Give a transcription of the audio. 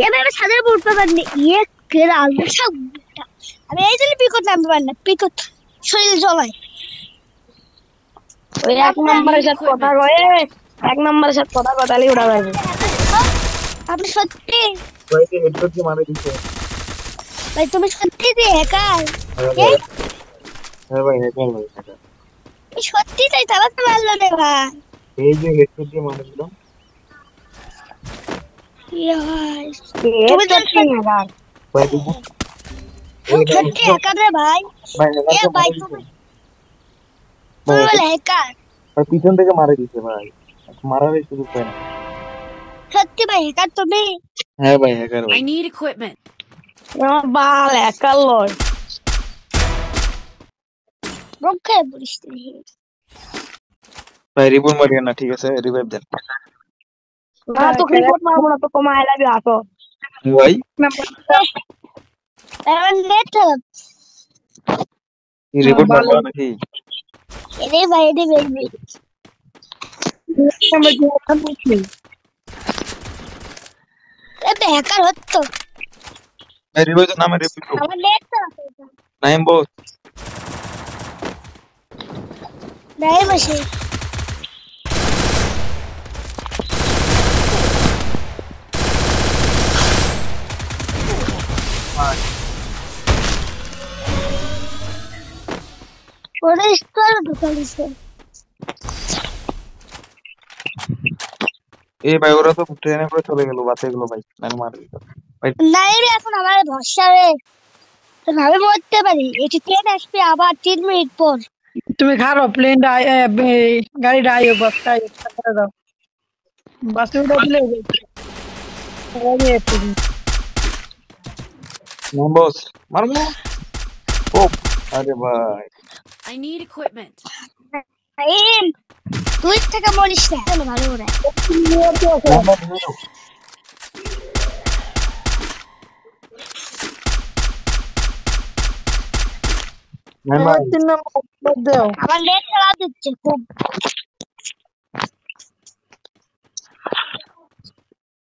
এভাবে সাদের উঠতে পারিনি ইয়ে কেরা আলু সব আমি এই জন্য পিকট নামতে পারি না পিকট শরীর জ্বলায় ওই এক নম্বরের সাথে কথা কয়ে এক নম্বরের সাথে কথা কথালি উড়া যাবে। আপনি সত্যি ভাইকে হেডশট দিয়ে মারা দিছে। ভাই তুমি সত্যি যে হ্যাকার হ্যাঁ ভাই হ্যাকার ভাই হ্যাকার। সত্যি তাই চালাতে পারলো না ভাই এই যে হেডশট দিয়ে মারা দিলাম। ভাই তুমি তো হ্যাকার ভাই দেখুন সত্যি হ্যাকার রে ভাই ভাই এ হ্যাকার ভাই মারা দিছে। তুমি বলে হ্যাকার ভাই পিছন থেকে মারা দিছে ভাই। মারার সুযোগ পায় না। সত্যি ভাই হ্যাকার তুমি হ্যাঁ ভাই হ্যাকার ভাই। I need equipment. আমার বাল হ্যাকার লয় রক্ষা পরিস্থিতি ভাই রিপোর্ট মারিয়ে না ঠিক আছে রিভাইভ দেন। না তো রিপোর্ট মারবো না তো তোমার আই লাভ ইউ আসো ভাই এমন নেট রিপোর্ট মারবা নাকি? এরে ভাই এরে বেবি এটা হ্যাকার হতো ভাই রিভাইভ দেন নামে রিপোর্ট আমার নেট তো নাইম বস। নাই বসে ওরে স্টোর ঢুকালিছে এই ভাই ওরা তো ট্রেনে করে চলে গেল বাসে গেল ভাই নাইম মার দিল ভাই। নাই রে এখন আমার ভরসা রে তো ভাবে মরতে পারি এটি ট্রেন আসবে আবার 3 মিনিট পর তুমি খারো প্লেন গাড়িটা আইও বাসটা করে দাও বাসে উঠে দিলে নাইম বস মারবো। ও আরে ভাই I need equipment. টাইম তুই থেকে মরিস না চলো ভালো করে নাম্বার দিও। নাইম ভাই 3 নম্বর দাও আমার নেট খারাপ দিচ্ছে খুব